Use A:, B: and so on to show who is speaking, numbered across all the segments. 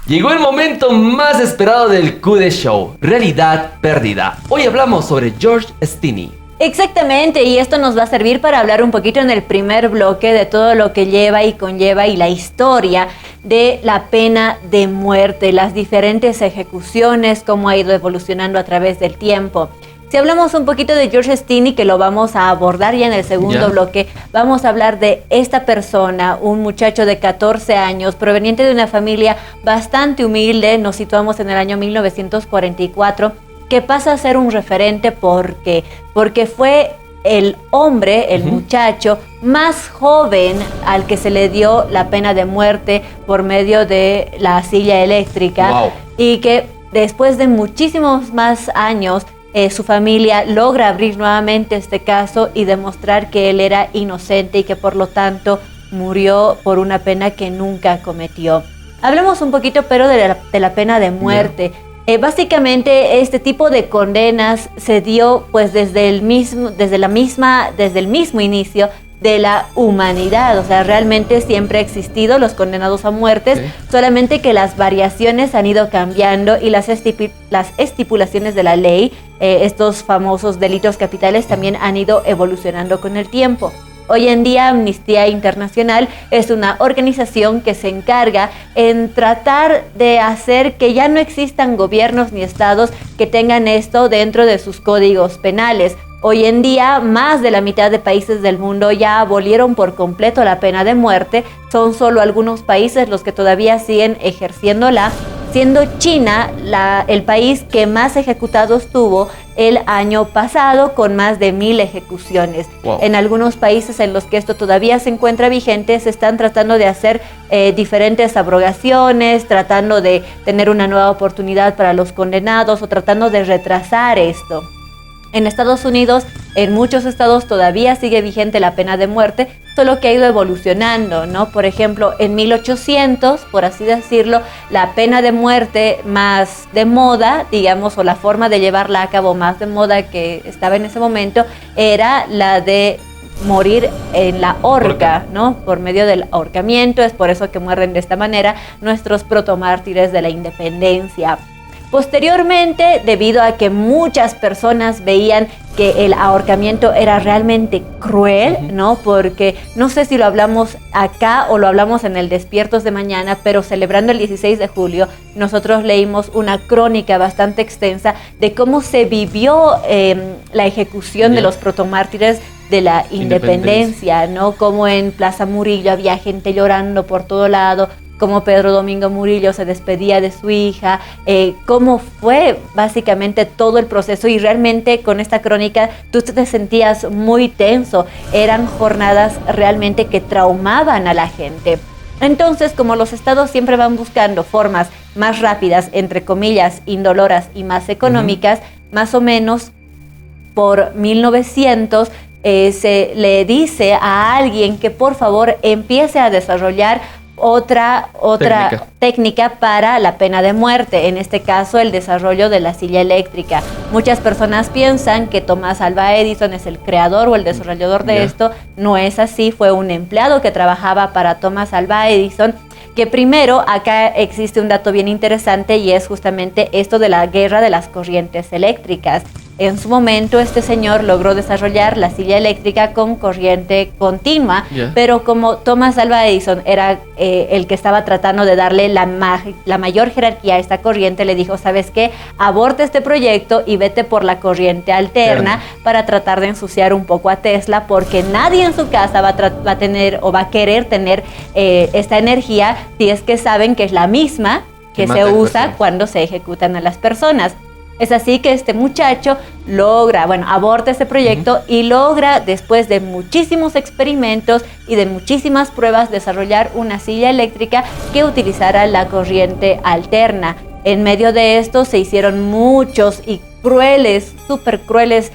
A: Llegó el momento más esperado del QD Show, Realidad Perdida. Hoy hablamos sobre George Stinney.
B: Exactamente, y esto nos va a servir para hablar un poquito en el primer bloque de todo lo que lleva y conlleva y la historia de la pena de muerte, las diferentes ejecuciones, cómo ha ido evolucionando a través del tiempo. Si hablamos un poquito de George Stinney, que lo vamos a abordar ya en el segundo bloque, vamos a hablar de esta persona, un muchacho de 14 años, proveniente de una familia bastante humilde, nos situamos en el año 1944, que pasa a ser un referente porque fue el hombre, el muchacho más joven al que se le dio la pena de muerte por medio de la silla eléctrica, y que después de muchísimos más años su familia logra abrir nuevamente este caso y demostrar que él era inocente y que por lo tanto murió por una pena que nunca cometió. Hablemos un poquito pero de la pena de muerte. Básicamente este tipo de condenas se dio pues desde el mismo inicio de la humanidad, o sea, realmente siempre ha existido los condenados a muertes, solamente que las variaciones han ido cambiando y las estipulaciones de la ley, estos famosos delitos capitales también han ido evolucionando con el tiempo. Hoy en día Amnistía Internacional es una organización que se encarga en tratar de hacer que ya no existan gobiernos ni estados que tengan esto dentro de sus códigos penales. Hoy en día, más de la mitad de países del mundo ya abolieron por completo la pena de muerte. Son solo algunos países los que todavía siguen ejerciéndola, siendo China el país que más ejecutados tuvo el año pasado, con más de 1000 ejecuciones. En algunos países en los que esto todavía se encuentra vigente, se están tratando de hacer diferentes abrogaciones, tratando de tener una nueva oportunidad para los condenados o tratando de retrasar esto. En Estados Unidos, en muchos estados todavía sigue vigente la pena de muerte, solo que ha ido evolucionando, ¿no? Por ejemplo, en 1800, por así decirlo, la pena de muerte más de moda, digamos, o la forma de llevarla a cabo más de moda que estaba en ese momento, era la de morir en la horca, ¿no? Por medio del ahorcamiento. Es por eso que mueren de esta manera nuestros protomártires de la independencia. Posteriormente, debido a que muchas personas veían que el ahorcamiento era realmente cruel, ¿no? Porque no sé si lo hablamos acá o lo hablamos en el Despiertos de Mañana, pero celebrando el 16 de julio, nosotros leímos una crónica bastante extensa de cómo se vivió la ejecución de los protomártires de la independencia, ¿no? Como en Plaza Murillo había gente llorando por todo lado, cómo Pedro Domingo Murillo se despedía de su hija, cómo fue básicamente todo el proceso, y realmente con esta crónica tú te sentías muy tenso. Eran jornadas realmente que traumaban a la gente. Entonces, como los estados siempre van buscando formas más rápidas, entre comillas, indoloras y más económicas, más o menos por 1900 se le dice a alguien que por favor empiece a desarrollar otra técnica para la pena de muerte, en este caso el desarrollo de la silla eléctrica. Muchas personas piensan que Thomas Alva Edison es el creador o el desarrollador de esto. No es así, fue un empleado que trabajaba para Thomas Alva Edison, que primero, acá existe un dato bien interesante, y es justamente esto de la guerra de las corrientes eléctricas. En su momento este señor logró desarrollar la silla eléctrica con corriente continua, pero como Thomas Alva Edison era el que estaba tratando de darle la mayor jerarquía a esta corriente, le dijo: ¿sabes qué? Aborta este proyecto y vete por la corriente alterna para tratar de ensuciar un poco a Tesla, porque nadie en su casa va a tener o va a querer tener esta energía si es que saben que es la misma que se usa cuando se ejecutan a las personas. Es así que este muchacho aborta ese proyecto y logra, después de muchísimos experimentos y de muchísimas pruebas, desarrollar una silla eléctrica que utilizara la corriente alterna. En medio de esto se hicieron muchos y crueles, súper crueles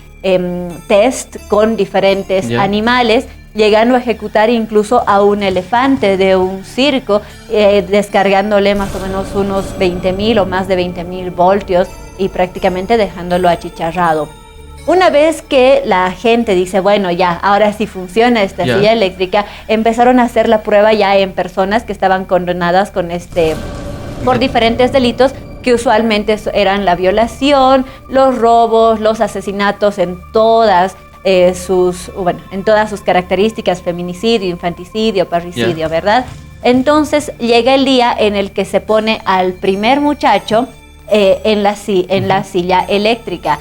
B: test con diferentes animales, llegando a ejecutar incluso a un elefante de un circo, descargándole más o menos unos 20.000 o más de 20.000 voltios y prácticamente dejándolo achicharrado. Una vez que la gente dice, bueno, ya, ahora sí funciona esta silla eléctrica, empezaron a hacer la prueba ya en personas que estaban condenadas con este por diferentes delitos que usualmente eran la violación, los robos, los asesinatos en todas en todas sus características: feminicidio, infanticidio, parricidio, ¿verdad? Entonces llega el día en el que se pone al primer muchacho en la silla eléctrica.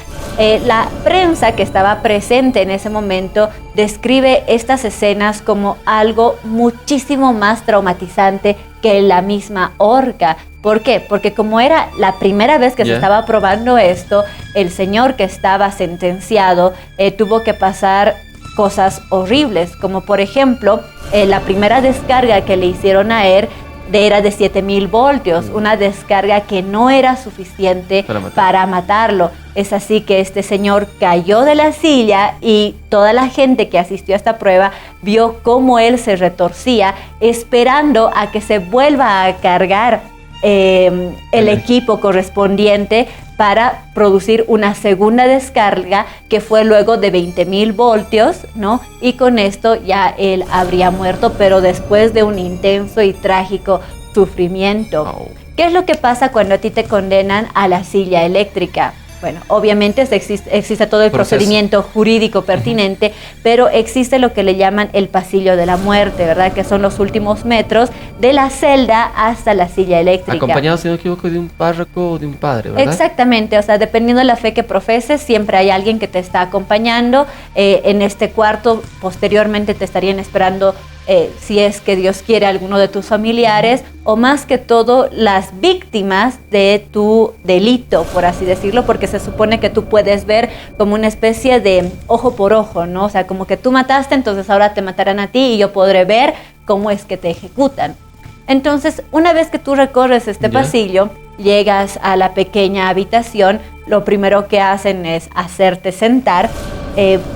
B: La prensa que estaba presente en ese momento describe estas escenas como algo muchísimo más traumatizante que la misma horca. ¿Por qué? Porque como era la primera vez que se estaba probando esto, el señor que estaba sentenciado tuvo que pasar cosas horribles, como por ejemplo, la primera descarga que le hicieron a él era de 7000 voltios, una descarga que no era suficiente para matarlo. Es así que este señor cayó de la silla y toda la gente que asistió a esta prueba vio cómo él se retorcía, esperando a que se vuelva a cargar el equipo correspondiente para producir una segunda descarga que fue luego de 20,000 voltios, ¿no? Y con esto ya él habría muerto, pero después de un intenso y trágico sufrimiento.
A: Oh.
B: ¿Qué es lo que pasa cuando a ti te condenan a la silla eléctrica? Bueno, obviamente existe todo el procedimiento jurídico pertinente, pero existe lo que le llaman el pasillo de la muerte, ¿verdad? Que son los últimos metros de la celda hasta la silla eléctrica.
A: Acompañado, si no me equivoco, de un párroco o de un padre, ¿verdad?
B: Exactamente, o sea, dependiendo de la fe que profeses, siempre hay alguien que te está acompañando. En este cuarto, posteriormente te estarían esperando, si es que Dios quiere, alguno de tus familiares, o más que todo las víctimas de tu delito, por así decirlo, porque se supone que tú puedes ver como una especie de ojo por ojo, ¿no? O sea, como que tú mataste, entonces ahora te matarán a ti y yo podré ver cómo es que te ejecutan. Entonces, una vez que tú recorres este pasillo, llegas a la pequeña habitación, lo primero que hacen es hacerte sentar.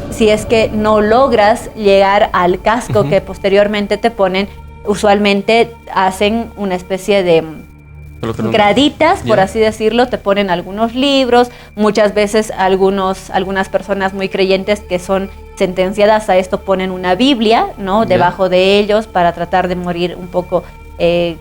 B: Si es que no logras llegar al casco que posteriormente te ponen, usualmente hacen una especie de graditas, por así decirlo, te ponen algunos libros, muchas veces algunas personas muy creyentes que son sentenciadas a esto ponen una Biblia, ¿no? Debajo de ellos para tratar de morir un poco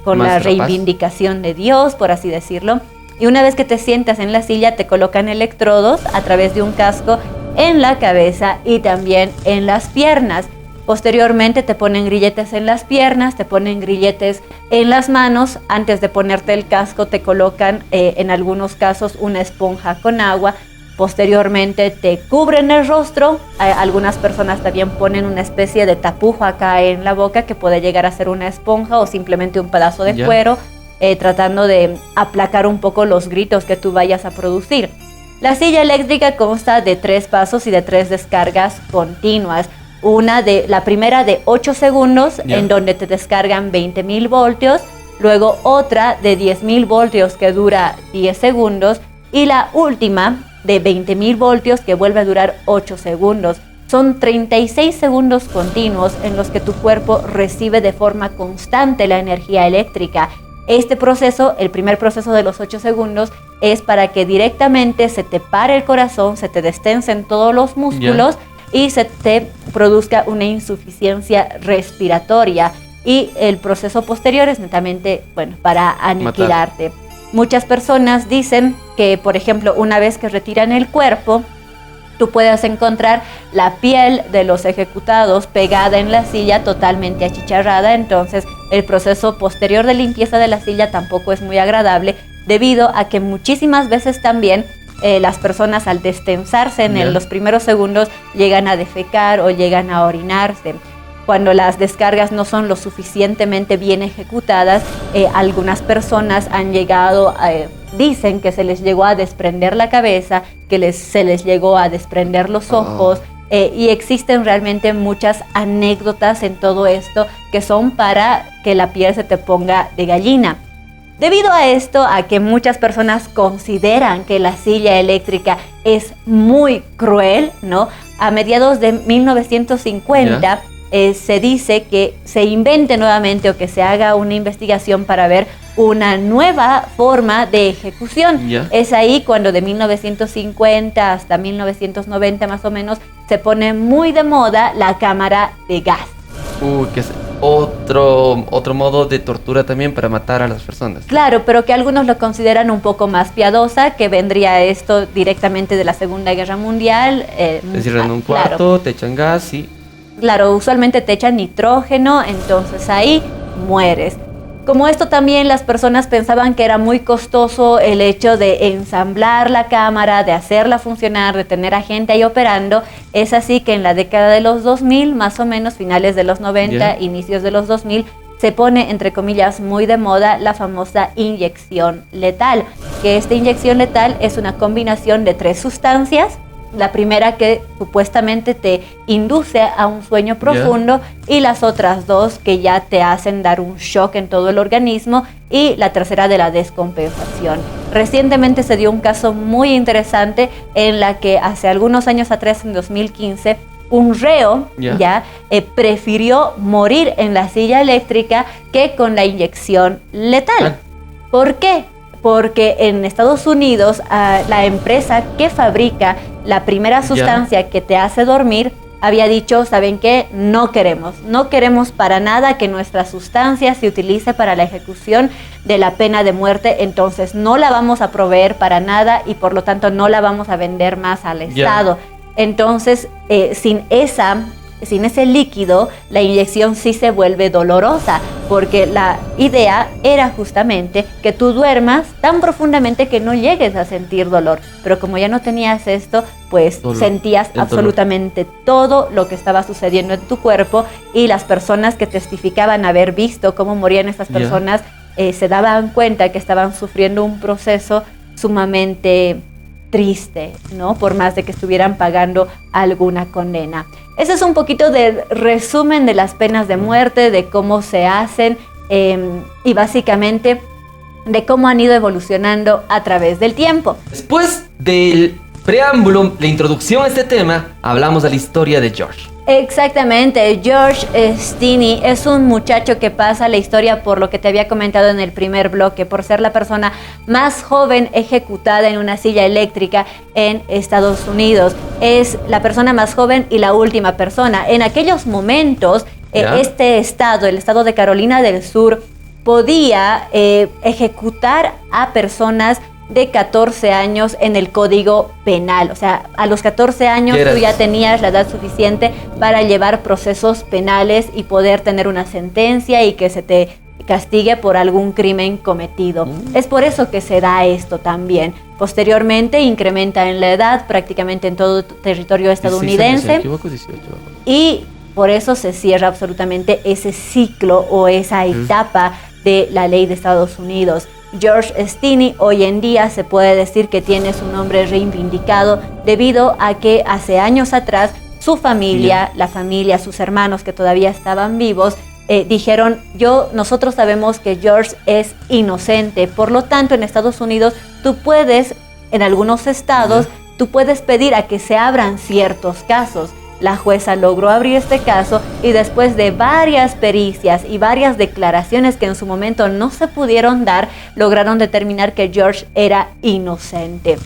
B: con la reivindicación de Dios, por así decirlo. Y una vez que te sientas en la silla, te colocan electrodos a través de un casco en la cabeza y también en las piernas. Posteriormente te ponen grilletes en las piernas, te ponen grilletes en las manos. Antes de ponerte el casco te colocan en algunos casos una esponja con agua. Posteriormente te cubren el rostro. Algunas personas también ponen una especie de tapujo acá en la boca que puede llegar a ser una esponja o simplemente un pedazo de cuero, tratando de aplacar un poco los gritos que tú vayas a producir. La silla eléctrica consta de 3 pasos y de 3 descargas continuas. La primera de 8 segundos, en donde te descargan 20,000 voltios. Luego otra de 10,000 voltios que dura 10 segundos. Y la última de 20,000 voltios que vuelve a durar 8 segundos. Son 36 segundos continuos en los que tu cuerpo recibe de forma constante la energía eléctrica. Este proceso, el primer proceso de los 8 segundos, es para que directamente se te pare el corazón, se te destensen todos los músculos y se te produzca una insuficiencia respiratoria. Y el proceso posterior es netamente, para aniquilarte. Muchas personas dicen que, por ejemplo, una vez que retiran el cuerpo, tú puedes encontrar la piel de los ejecutados pegada en la silla, totalmente achicharrada. Entonces, el proceso posterior de limpieza de la silla tampoco es muy agradable, debido a que muchísimas veces también las personas, al destensarse en los primeros segundos, llegan a defecar o llegan a orinarse. Cuando las descargas no son lo suficientemente bien ejecutadas, algunas personas han llegado, dicen que se les llegó a desprender la cabeza, que se les llegó a desprender los ojos, y existen realmente muchas anécdotas en todo esto que son para que la piel se te ponga de gallina. Debido a esto, a que muchas personas consideran que la silla eléctrica es muy cruel, ¿no? A mediados de 1950 se dice que se invente nuevamente o que se haga una investigación para ver una nueva forma de ejecución. Es ahí cuando de 1950 hasta 1990 más o menos se pone muy de moda la cámara de gas.
A: otro modo de tortura también para matar a las personas.
B: Claro, pero que algunos lo consideran un poco más piadosa, que vendría esto directamente de la Segunda Guerra Mundial.
A: Te cierran en un cuarto, claro, te echan gas y...
B: Claro, usualmente te echan nitrógeno, entonces ahí mueres. Como esto también las personas pensaban que era muy costoso el hecho de ensamblar la cámara, de hacerla funcionar, de tener a gente ahí operando, es así que en la década de los 2000, más o menos finales de los 90, inicios de los 2000, se pone, entre comillas, muy de moda la famosa inyección letal, que esta inyección letal es una combinación de 3 sustancias. La primera que supuestamente te induce a un sueño profundo y las otras 2 que ya te hacen dar un shock en todo el organismo y la tercera de la descompensación. Recientemente se dio un caso muy interesante en la que hace algunos años atrás, en 2015, un reo prefirió morir en la silla eléctrica que con la inyección letal. ¿Por qué? Porque en Estados Unidos la empresa que fabrica la primera sustancia que te hace dormir había dicho, ¿saben qué? No queremos para nada que nuestra sustancia se utilice para la ejecución de la pena de muerte, entonces no la vamos a proveer para nada y por lo tanto no la vamos a vender más al Estado. Entonces, sin ese líquido, la inyección sí se vuelve dolorosa, porque la idea era justamente que tú duermas tan profundamente que no llegues a sentir dolor. Pero como ya no tenías esto, pues sentías absolutamente todo lo que estaba sucediendo en tu cuerpo, y las personas que testificaban haber visto cómo morían estas personas se daban cuenta que estaban sufriendo un proceso sumamente triste, ¿no? Por más de que estuvieran pagando alguna condena. Ese es un poquito del resumen de las penas de muerte, de cómo se hacen y básicamente de cómo han ido evolucionando a través del tiempo.
A: Después del preámbulo, la introducción a este tema, hablamos de la historia de George.
B: Exactamente, George Stinney es un muchacho que pasa la historia por lo que te había comentado en el primer bloque, por ser la persona más joven ejecutada en una silla eléctrica en Estados Unidos. Es la persona más joven y la última persona. En aquellos momentos, este estado, el estado de Carolina del Sur, podía ejecutar a personas de 14 años en el Código Penal. O sea, a los 14 años tú ya tenías la edad suficiente para llevar procesos penales y poder tener una sentencia y que se te castigue por algún crimen cometido. Es por eso que se da esto también. Posteriormente incrementa en la edad prácticamente en todo territorio estadounidense. 18. Y por eso se cierra absolutamente ese ciclo o esa etapa de la ley de Estados Unidos. George Stinney hoy en día se puede decir que tiene su nombre reivindicado debido a que hace años atrás su familia, la familia, sus hermanos que todavía estaban vivos, dijeron, nosotros sabemos que George es inocente, por lo tanto en Estados Unidos tú puedes, en algunos estados, tú puedes pedir a que se abran ciertos casos. La jueza logró abrir este caso y después de varias pericias y varias declaraciones que en su momento no se pudieron dar, lograron determinar que George era inocente.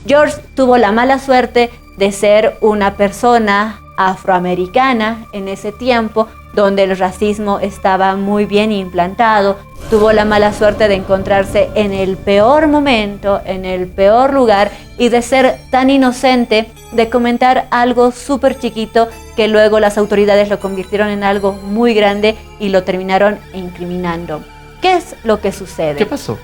B: George tuvo la mala suerte de ser una persona afroamericana en ese tiempo, donde el racismo estaba muy bien implantado. Tuvo la mala suerte de encontrarse en el peor momento, en el peor lugar, y de ser tan inocente, de comentar algo súper chiquito que luego las autoridades lo convirtieron en algo muy grande y lo terminaron incriminando. ¿Qué es lo que sucede?
A: ¿Qué pasó?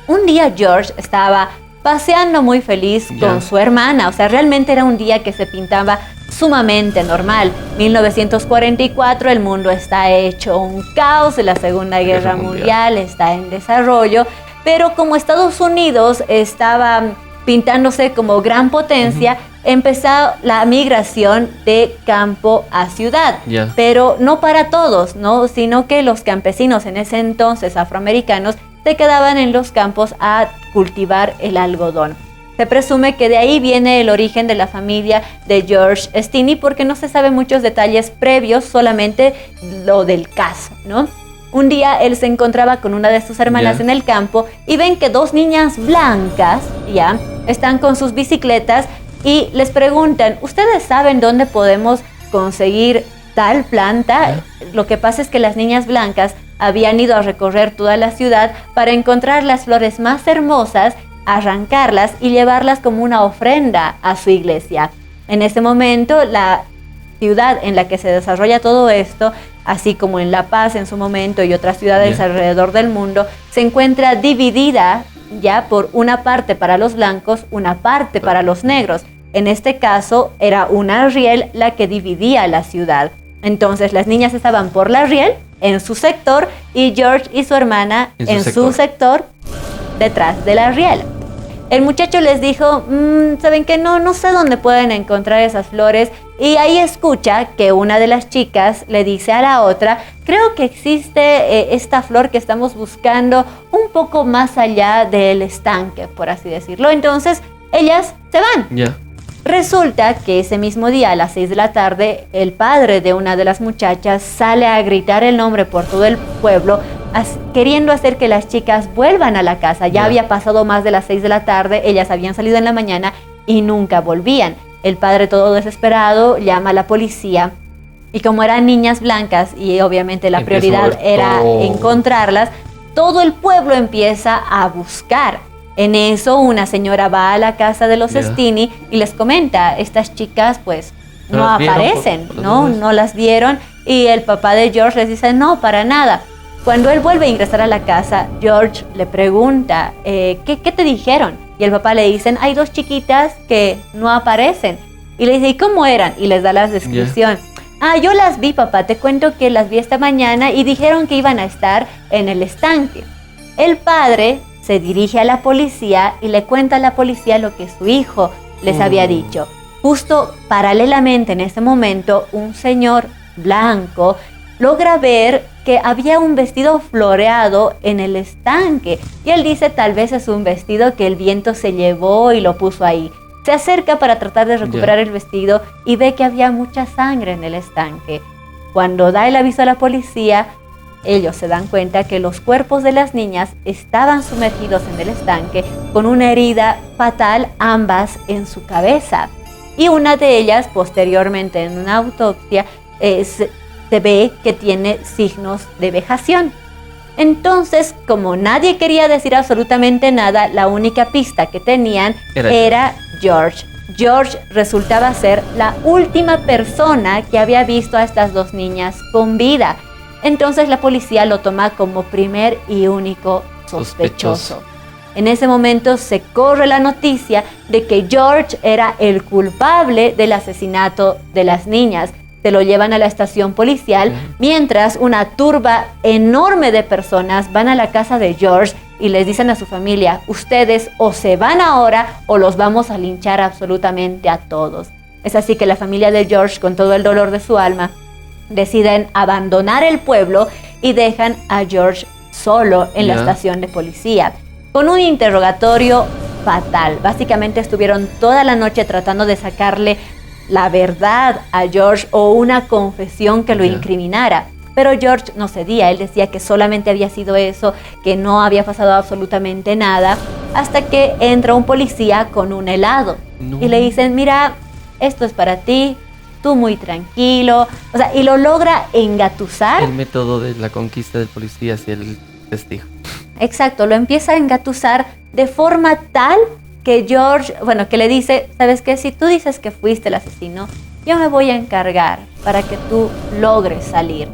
B: Un día George estaba paseando muy feliz con su hermana. O sea, realmente era un día que se pintaba sumamente normal. 1944, el mundo está hecho un caos, la Segunda Guerra Mundial está en desarrollo, pero como Estados Unidos estaba pintándose como gran potencia, empezó la migración de campo a ciudad, pero no para todos, ¿no? Sino que los campesinos en ese entonces afroamericanos se quedaban en los campos a cultivar el algodón. Se presume que de ahí viene el origen de la familia de George Stinney, porque no se sabe muchos detalles previos, solamente lo del caso, ¿no? Un día él se encontraba con una de sus hermanas en el campo y ven que dos niñas blancas están con sus bicicletas y les preguntan, ¿ustedes saben dónde podemos conseguir tal planta. Lo que pasa es que las niñas blancas habían ido a recorrer toda la ciudad para encontrar las flores más hermosas, arrancarlas y llevarlas como una ofrenda a su iglesia. En ese momento, la ciudad en la que se desarrolla todo esto, así como en La Paz en su momento y otras ciudades alrededor del mundo, se encuentra dividida ya por una parte para los blancos, una parte para los negros. En este caso, era una riel la que dividía la ciudad. Entonces, las niñas estaban por la riel, en su sector, y George y su hermana en su sector, detrás de la riel. El muchacho les dijo, ¿saben qué? No sé dónde pueden encontrar esas flores. Y ahí escucha que una de las chicas le dice a la otra, creo que existe esta flor que estamos buscando un poco más allá del estanque, por así decirlo. Entonces, ellas se van. Resulta que ese mismo día, a las 6 de la tarde, el padre de una de las muchachas sale a gritar el nombre por todo el pueblo, queriendo hacer que las chicas vuelvan a la casa. Ya había pasado más de las 6 de la tarde, ellas habían salido en la mañana y nunca volvían. El padre, todo desesperado, llama a la policía, y como eran niñas blancas y obviamente la prioridad era encontrarlas, todo el pueblo empieza a buscar. En eso, una señora va a la casa de los Stini y les comenta, estas chicas pues no aparecen, no las vieron, y el papá de George les dice, no, para nada. Cuando él vuelve a ingresar a la casa, George le pregunta, ¿qué te dijeron? Y el papá le dicen, hay 2 chiquitas que no aparecen. Y le dice, ¿y cómo eran? Y les da la descripción. Yo las vi, papá, te cuento que las vi esta mañana y dijeron que iban a estar en el estanque. El padre se dirige a la policía y le cuenta a la policía lo que su hijo les había dicho. Justo paralelamente en ese momento, un señor blanco logra ver que había un vestido floreado en el estanque. Y él dice, tal vez es un vestido que el viento se llevó y lo puso ahí. Se acerca para tratar de recuperar el vestido y ve que había mucha sangre en el estanque. Cuando da el aviso a la policía, ellos se dan cuenta que los cuerpos de las niñas estaban sumergidos en el estanque con una herida fatal, ambas en su cabeza. Y una de ellas, posteriormente en una autopsia, se ve que tiene signos de vejación. Entonces, como nadie quería decir absolutamente nada, la única pista que tenían era George. George resultaba ser la última persona que había visto a estas 2 niñas con vida. Entonces la policía lo toma como primer y único sospechoso. En ese momento se corre la noticia de que George era el culpable del asesinato de las niñas. Se lo llevan a la estación policial, mientras una turba enorme de personas van a la casa de George y les dicen a su familia, ustedes o se van ahora o los vamos a linchar absolutamente a todos. Es así que la familia de George, con todo el dolor de su alma, deciden abandonar el pueblo y dejan a George solo en la estación de policía, con un interrogatorio fatal. Básicamente estuvieron toda la noche tratando de sacarle la verdad a George o una confesión que lo incriminara. Pero George no cedía, él decía que solamente había sido eso, que no había pasado absolutamente nada, hasta que entra un policía con un helado y le dicen, mira, esto es para ti, tú muy tranquilo, o sea, y lo logra engatusar.
A: El método de la conquista del policía hacia el testigo.
B: Exacto, lo empieza a engatusar de forma tal que George, que le dice, ¿sabes qué? Si tú dices que fuiste el asesino, yo me voy a encargar para que tú logres salir.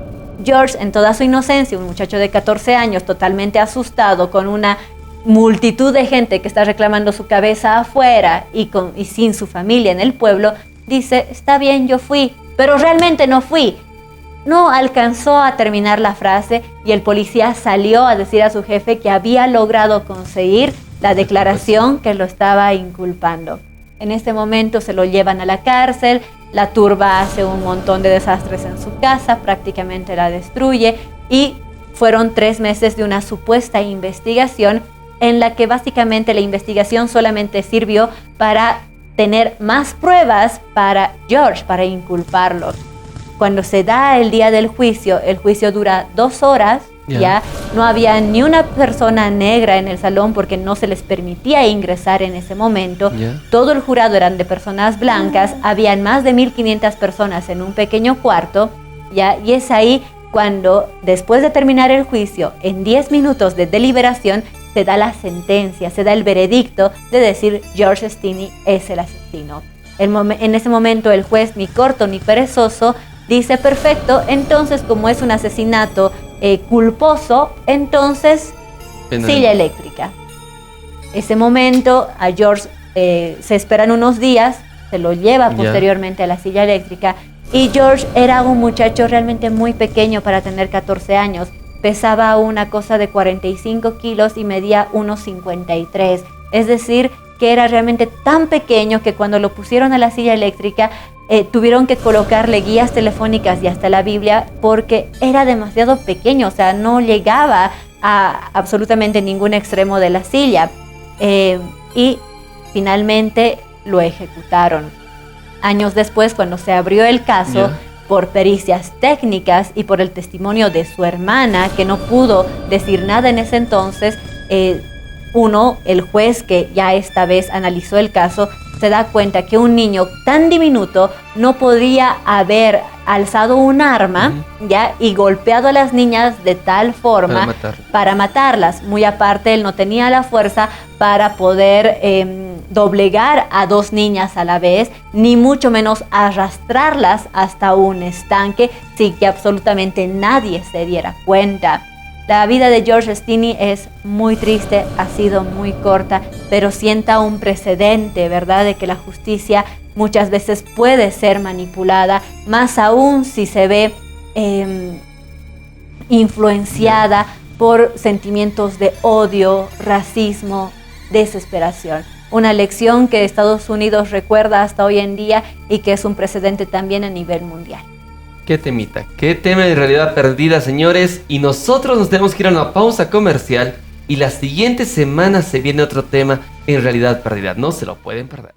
B: George, en toda su inocencia, un muchacho de 14 años, totalmente asustado, con una multitud de gente que está reclamando su cabeza afuera y sin su familia en el pueblo, dice, está bien, yo fui, pero realmente no fui. No alcanzó a terminar la frase y el policía salió a decir a su jefe que había logrado conseguir la declaración que lo estaba inculpando. En este momento se lo llevan a la cárcel, la turba hace un montón de desastres en su casa, prácticamente la destruye, y fueron 3 meses de una supuesta investigación en la que básicamente la investigación solamente sirvió para tener más pruebas para George, para inculparlo. Cuando se da el día del juicio, el juicio dura 2 horas, ya no había ni una persona negra en el salón porque no se les permitía ingresar en ese momento. Todo el jurado eran de personas blancas, habían más de 1,500 personas en un pequeño cuarto ¿ya? Y es ahí cuando, después de terminar el juicio, en 10 minutos de deliberación, se da la sentencia, se da el veredicto de decir George Stinney es el asesino. En ese momento el juez, ni corto ni perezoso, dice perfecto, entonces como es un asesinato culposo, entonces silla eléctrica. Ese momento a George se esperan unos días, se lo lleva posteriormente a la silla eléctrica, y George era un muchacho realmente muy pequeño para tener 14 años. Pesaba una cosa de 45 kilos y medía 1,53. Es decir, que era realmente tan pequeño que cuando lo pusieron a la silla eléctrica tuvieron que colocarle guías telefónicas y hasta la Biblia porque era demasiado pequeño, o sea, no llegaba a absolutamente ningún extremo de la silla. Y finalmente lo ejecutaron. Años después, cuando se abrió el caso, por pericias técnicas y por el testimonio de su hermana, que no pudo decir nada en ese entonces, el juez que ya esta vez analizó el caso, se da cuenta que un niño tan diminuto no podía haber alzado un arma ¿ya? Y golpeado a las niñas de tal forma para matarlas. Muy aparte, él no tenía la fuerza para poder doblegar a 2 niñas a la vez, ni mucho menos arrastrarlas hasta un estanque sin que absolutamente nadie se diera cuenta. La vida de George Stinney es muy triste, ha sido muy corta, pero sienta un precedente, ¿verdad?, de que la justicia muchas veces puede ser manipulada, más aún si se ve influenciada por sentimientos de odio, racismo, desesperación. Una lección que Estados Unidos recuerda hasta hoy en día y que es un precedente también a nivel mundial.
A: Qué temita, qué tema de realidad perdida, señores. Y nosotros nos tenemos que ir a una pausa comercial y la siguiente semana se viene otro tema en realidad perdida. No se lo pueden perder.